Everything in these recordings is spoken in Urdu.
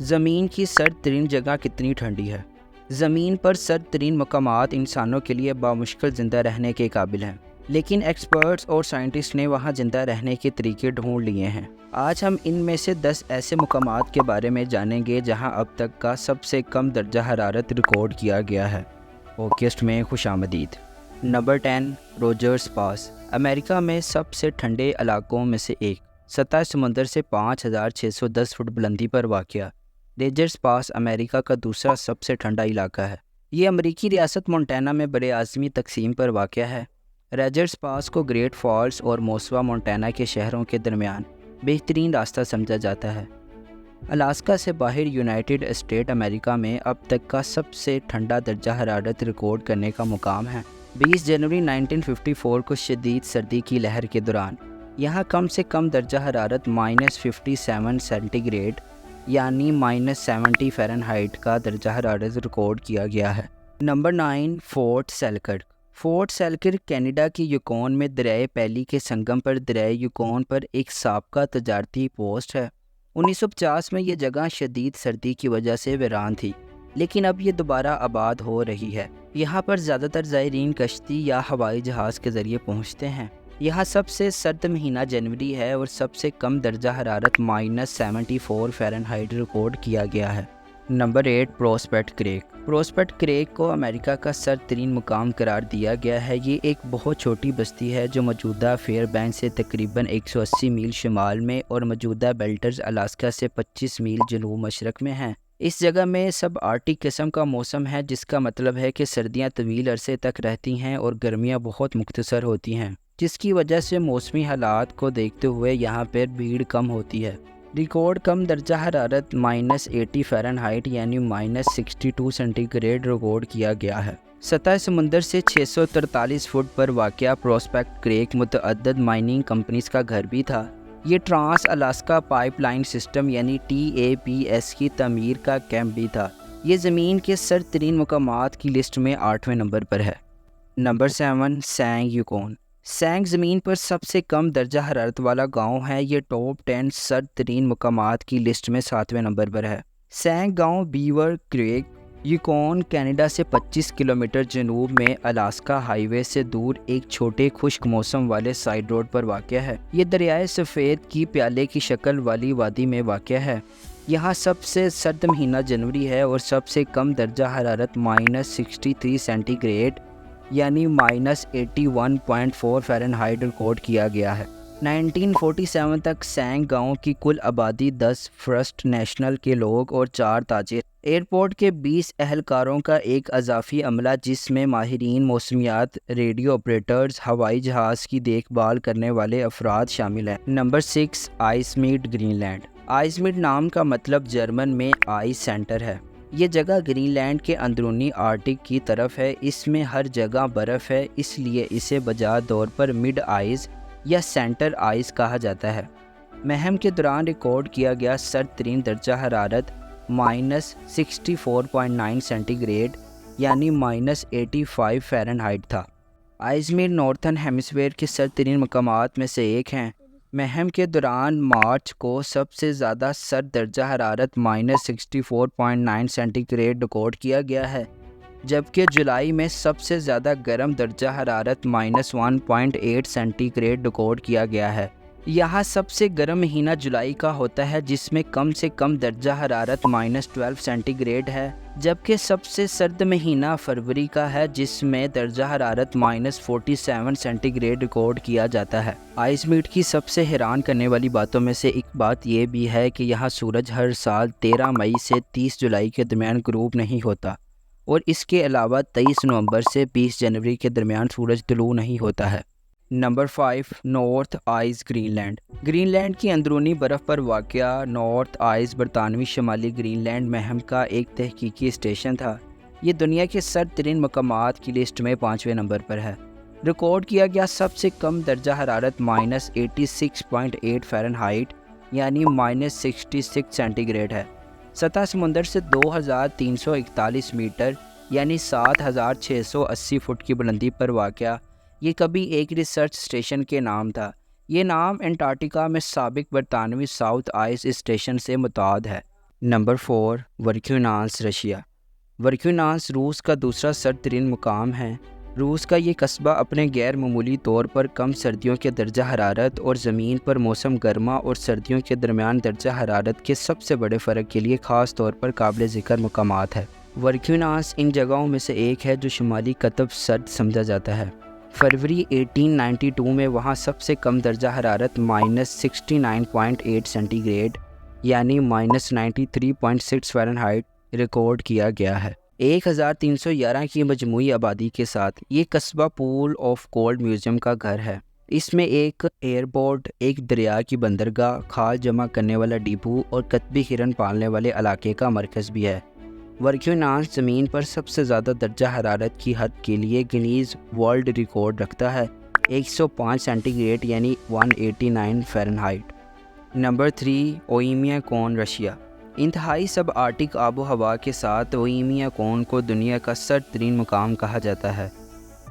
زمین کی سرد ترین جگہ کتنی ٹھنڈی ہے؟ زمین پر سرد ترین مقامات انسانوں کے لیے بامشکل زندہ رہنے کے قابل ہیں، لیکن ایکسپرٹس اور سائنٹسٹ نے وہاں زندہ رہنے کے طریقے ڈھونڈ لیے ہیں۔ آج ہم ان میں سے 10 ایسے مقامات کے بارے میں جانیں گے جہاں اب تک کا سب سے کم درجہ حرارت ریکارڈ کیا گیا ہے۔ پوڈکاسٹ میں خوش آمدید۔ نمبر 10، روجرز پاس، امریکہ میں سب سے ٹھنڈے علاقوں میں سے ایک، سطح سمندر سے 5610 فٹ بلندی پر واقع۔ روجرز پاس امریکہ کا دوسرا سب سے ٹھنڈا علاقہ ہے۔ یہ امریکی ریاست مونٹانا میں براعظمی تقسیم پر واقع ہے۔ روجرز پاس کو گریٹ فالز اور موسوا مونٹانا کے شہروں کے درمیان بہترین راستہ سمجھا جاتا ہے۔ الاسکا سے باہر یونائٹڈ اسٹیٹ امریکہ میں اب تک کا سب سے ٹھنڈا درجہ حرارت ریکارڈ کرنے کا مقام ہے۔ 20 جنوری 1954 کو شدید سردی کی لہر کے دوران یہاں کم سے کم درجہ حرارت -57 سینٹی گریڈ یعنی -70 فارنہائٹ کا درجہ حرارت ریکارڈ کیا گیا ہے۔ Number 9، Fort Selkirk. Fort Selkirk Canada کی یوکون میں دریائے پیلی کے سنگم پر دریائے یوکون پر ایک سابقہ تجارتی پوسٹ ہے۔ 1950 میں یہ جگہ شدید سردی کی وجہ سے ویران تھی، لیکن اب یہ دوبارہ آباد ہو رہی ہے۔ یہاں پر زیادہ تر زائرین کشتی یا ہوائی جہاز کے ذریعے پہنچتے ہیں۔ یہاں سب سے سرد مہینہ جنوری ہے اور سب سے کم درجہ حرارت -74 فارنہائٹ ریکارڈ کیا گیا ہے۔ Number 8، Prospect Creek. Prospect Creek کو امریکہ کا سرد ترین مقام قرار دیا گیا ہے۔ یہ ایک بہت چھوٹی بستی ہے جو موجودہ فیئر بینکس سے تقریباً 180 میل شمال میں اور موجودہ بیلٹرز الاسکا سے 25 میل جنوب مشرق میں ہے۔ اس جگہ میں سب آرٹک قسم کا موسم ہے، جس کا مطلب ہے کہ سردیاں طویل عرصے تک رہتی ہیں اور گرمیاں بہت مختصر ہوتی ہیں، جس کی وجہ سے موسمی حالات کو دیکھتے ہوئے یہاں پر بھیڑ کم ہوتی ہے۔ ریکارڈ کم درجہ حرارت -80 فارنہائٹ یعنی -62 سینٹی گریڈ ریکارڈ کیا گیا ہے۔ سطح سمندر سے 643 فٹ پر واقع پروسپیکٹ کریک متعدد مائننگ کمپنیز کا گھر بھی تھا۔ یہ trans Alaska pipeline system یعنی TAPS کی تعمیر کا کیمپ بھی تھا۔ یہ زمین کے سرد ترین مقامات کی لسٹ میں 8ویں نمبر پر ہے۔ نمبر 7، سینگ یوکون۔ سینگ زمین پر سب سے کم درجہ حرارت والا گاؤں ہے۔ یہ ٹاپ 10 سرد ترین مقامات کی لسٹ میں 7ویں نمبر پر ہے۔ سینگ گاؤں بیور کریک، یوکون، کینیڈا سے 25 کلومیٹر جنوب میں الاسکا ہائی وے سے دور ایک چھوٹے خشک موسم والے سائیڈ روڈ پر واقع ہے۔ یہ دریائے سفید کی پیالے کی شکل والی وادی میں واقع ہے۔ یہاں سب سے سرد مہینہ جنوری ہے اور سب سے کم درجہ حرارت -63 سینٹی گریڈ یعنی -81.4 فارنہائٹ ریکارڈ کیا گیا ہے۔ 1947 تک سینگ گاؤں کی کل آبادی 10 فرسٹ نیشنل کے لوگ اور 4 تاجر، ایئرپورٹ کے 20 اہلکاروں کا ایک اضافی عملہ جس میں ماہرین موسمیات، ریڈیو آپریٹرز، ہوائی جہاز کی دیکھ بھال کرنے والے افراد شامل ہیں۔ Number 6، Eismitte Greenland. Eismitte نام کا مطلب جرمن میں آئس سینٹر ہے۔ یہ جگہ گرین لینڈ کے اندرونی آرکٹک کی طرف ہے۔ اس میں ہر جگہ برف ہے، اس لیے اسے بجا طور پر مڈ آئس یا سینٹر آئس کہا جاتا ہے۔ مہم کے دوران ریکارڈ کیا گیا سرد ترین درجہ حرارت -64.9 سینٹی گریڈ یعنی -85 فارنہائٹ تھا۔ آئس میٹ نارتھن ہیمسفیئر کے سرد ترین مقامات میں سے ایک ہیں۔ مہم کے دوران مارچ کو سب سے زیادہ سرد درجہ حرارت -64.9 سینٹی گریڈ ریکارڈ کیا گیا ہے، جبکہ جولائی میں سب سے زیادہ گرم درجہ حرارت -1.8 سینٹی گریڈ ریکارڈ کیا گیا ہے۔ یہاں سب سے گرم مہینہ جولائی کا ہوتا ہے، جس میں کم سے کم درجہ حرارت -12 سینٹی گریڈ ہے، جبکہ سب سے سرد مہینہ فروری کا ہے، جس میں درجہ حرارت -47 سینٹی گریڈ ریکارڈ کیا جاتا ہے۔ آئس میٹ کی سب سے حیران کرنے والی باتوں میں سے ایک بات یہ بھی ہے کہ یہاں سورج ہر سال 13 مئی سے 30 جولائی کے درمیان غروب نہیں ہوتا، اور اس کے علاوہ 23 نومبر سے 20 جنوری کے درمیان سورج طلوع نہیں ہوتا ہے۔ Number 5، North Ice Greenland. Greenland کی اندرونی برف پر واقع نارتھ آئس برطانوی شمالی گرین لینڈ مہم کا ایک تحقیقی اسٹیشن تھا۔ یہ دنیا کے سرد ترین مقامات کی لسٹ میں 5ویں نمبر پر ہے۔ ریکارڈ کیا گیا سب سے کم درجہ حرارت -86.8 فارنہائٹ یعنی -66 سینٹی گریڈ ہے۔ سطح سمندر سے 2341 میٹر یعنی 7680 فٹ کی بلندی پر واقع یہ کبھی ایک ریسرچ اسٹیشن کے نام تھا۔ یہ نام انٹارکٹیکا میں سابق برطانوی ساؤتھ آئس اسٹیشن سے متعارف ہے۔ Number 4 ورکیونانس Russia. ورکیونانس روس کا دوسرا سرد ترین مقام ہے۔ روس کا یہ قصبہ اپنے غیر معمولی طور پر کم سردیوں کے درجہ حرارت اور زمین پر موسم گرما اور سردیوں کے درمیان درجہ حرارت کے سب سے بڑے فرق کے لیے خاص طور پر قابل ذکر مقامات ہے۔ ورکیونانس ان جگہوں میں سے ایک ہے جو شمالی قطب سرد سمجھا جاتا ہے۔ فروری 1892 میں وہاں سب سے کم درجہ حرارت -69.8 سینٹی گریڈ یعنی -93.6 فارنہائٹ ریکارڈ کیا گیا ہے۔ 1311 کی مجموعی آبادی کے ساتھ یہ قصبہ پول آف گولڈ میوزیم کا گھر ہے۔ اس میں ایک ایئرپورٹ، ایک دریا کی بندرگاہ، کھال جمع کرنے والا ڈپو اور قطبی ہرن پالنے والے علاقے کا مرکز بھی ہے۔ ورکیونانس زمین پر سب سے زیادہ درجہ حرارت کی حد کے لیے گنیز ورلڈ ریکارڈ رکھتا ہے، 105 سینٹی گریڈ یعنی 189 فارنہائٹ۔ نمبر 3 اوئیمیا کون رشیا۔ انتہائی سب آرٹک آب و ہوا کے ساتھ اوئیمیا کون کو دنیا کا سرد ترین مقام کہا جاتا ہے۔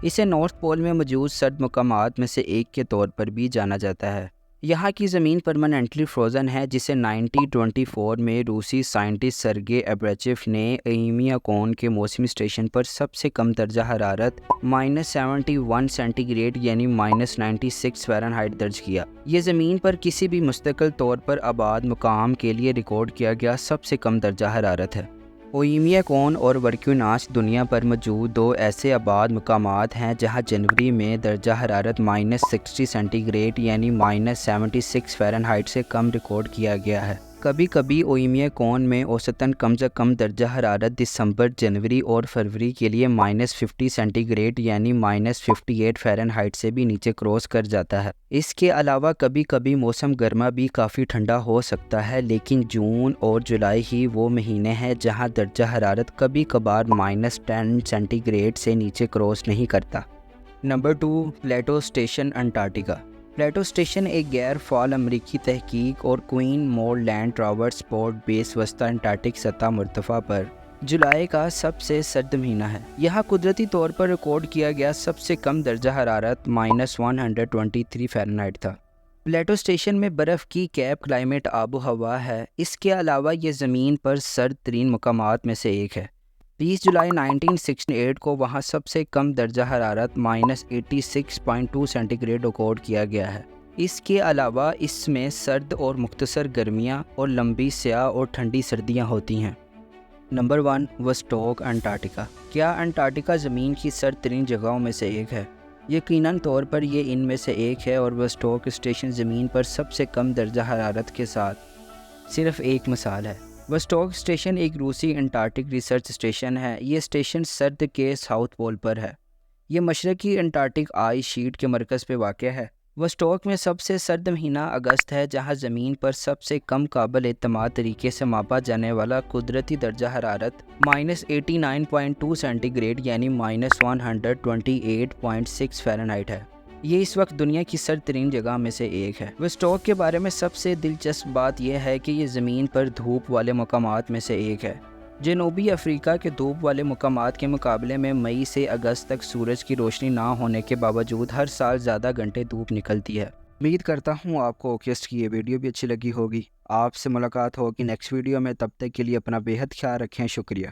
اسے نارتھ پول میں موجود سرد مقامات میں سے ایک کے طور پر بھی جانا جاتا ہے۔ یہاں کی زمین پرماننٹلی فروزن ہے، جسے 1924 میں روسی سائنٹسٹ سرگے ایبریچیف نے اوئیمیا کون کے موسمی اسٹیشن پر سب سے کم درجہ حرارت -71 سینٹی گریڈ یعنی -96 فارنہائٹ درج کیا۔ یہ زمین پر کسی بھی مستقل طور پر آباد مقام کے لیے ریکارڈ کیا گیا سب سے کم درجہ حرارت ہے۔ اوئیمیا کون اور ورکیونانس دنیا پر موجود دو ایسے آباد مقامات ہیں جہاں جنوری میں درجہ حرارت -60 سینٹی گریڈ یعنی -76 فارنہائٹ سے کم ریکارڈ کیا گیا ہے۔ کبھی کبھی اوئیمیا کون میں اوسطاً کم از کم درجہ حرارت دسمبر، جنوری اور فروری کے لیے -50 سینٹی گریڈ یعنی -58 فارنہائٹ سے بھی نیچے کراس کر جاتا ہے۔ اس کے علاوہ کبھی کبھی موسم گرما بھی کافی ٹھنڈا ہو سکتا ہے، لیکن جون اور جولائی ہی وہ مہینے ہیں جہاں درجہ حرارت کبھی کبھار -10 سینٹی گریڈ سے نیچے کراس نہیں کرتا۔ Number 2 Plateau Station Antarctica. Plateau Station ایک غیر فعال امریکی تحقیق اور Queen Maud Land traverse support base وسطی انٹارکٹک سطح مرتفع پر جولائی کا سب سے سرد مہینہ ہے۔ یہاں قدرتی طور پر ریکارڈ کیا گیا سب سے کم درجہ حرارت -123 فارنہائٹ تھا۔ پلیٹو اسٹیشن میں برف کی کیپ کلائمیٹ آب و ہوا ہے۔ اس کے علاوہ یہ زمین پر سرد ترین مقامات میں سے ایک ہے۔ 20 جولائی 1968 کو وہاں سب سے کم درجہ حرارت -86.2 سینٹی گریڈ ریکارڈ کیا گیا ہے۔ اس کے علاوہ اس میں سرد اور مختصر گرمیاں اور لمبی سیاہ اور ٹھنڈی سردیاں ہوتی ہیں۔ Number 1 Vostok Antarctica. کیا انٹارکٹیکا زمین کی سرد ترین جگہوں میں سے ایک ہے؟ یقیناً طور پر یہ ان میں سے ایک ہے، اور وسٹوک اسٹیشن زمین پر سب سے کم درجہ حرارت کے ساتھ صرف ایک مثال ہے۔ وسٹوک اسٹیشن ایک روسی انٹارکٹک ریسرچ اسٹیشن ہے۔ یہ اسٹیشن سرد کے ساؤتھ پول پر ہے۔ یہ مشرقی انٹارکٹک آئس شیٹ کے مرکز پہ واقع ہے۔ وسٹوک میں سب سے سرد مہینہ اگست ہے، جہاں زمین پر سب سے کم قابل اعتماد طریقے سے ماپا جانے والا قدرتی درجہ حرارت -89.2 سینٹی گریڈ یعنی -128.6 فارنہائٹ ہے۔ یہ اس وقت دنیا کی سرد ترین جگہ میں سے ایک ہے۔ وسٹوک کے بارے میں سب سے دلچسپ بات یہ ہے کہ یہ زمین پر دھوپ والے مقامات میں سے ایک ہے۔ جنوبی افریقہ کے دھوپ والے مقامات کے مقابلے میں مئی سے اگست تک سورج کی روشنی نہ ہونے کے باوجود ہر سال زیادہ گھنٹے دھوپ نکلتی ہے۔ امید کرتا ہوں آپ کو اوکیسٹ کی یہ ویڈیو بھی اچھی لگی ہوگی۔ آپ سے ملاقات ہوگی نیکسٹ ویڈیو میں، تب تک کے لیے اپنا بے حد خیال رکھیں۔ شکریہ۔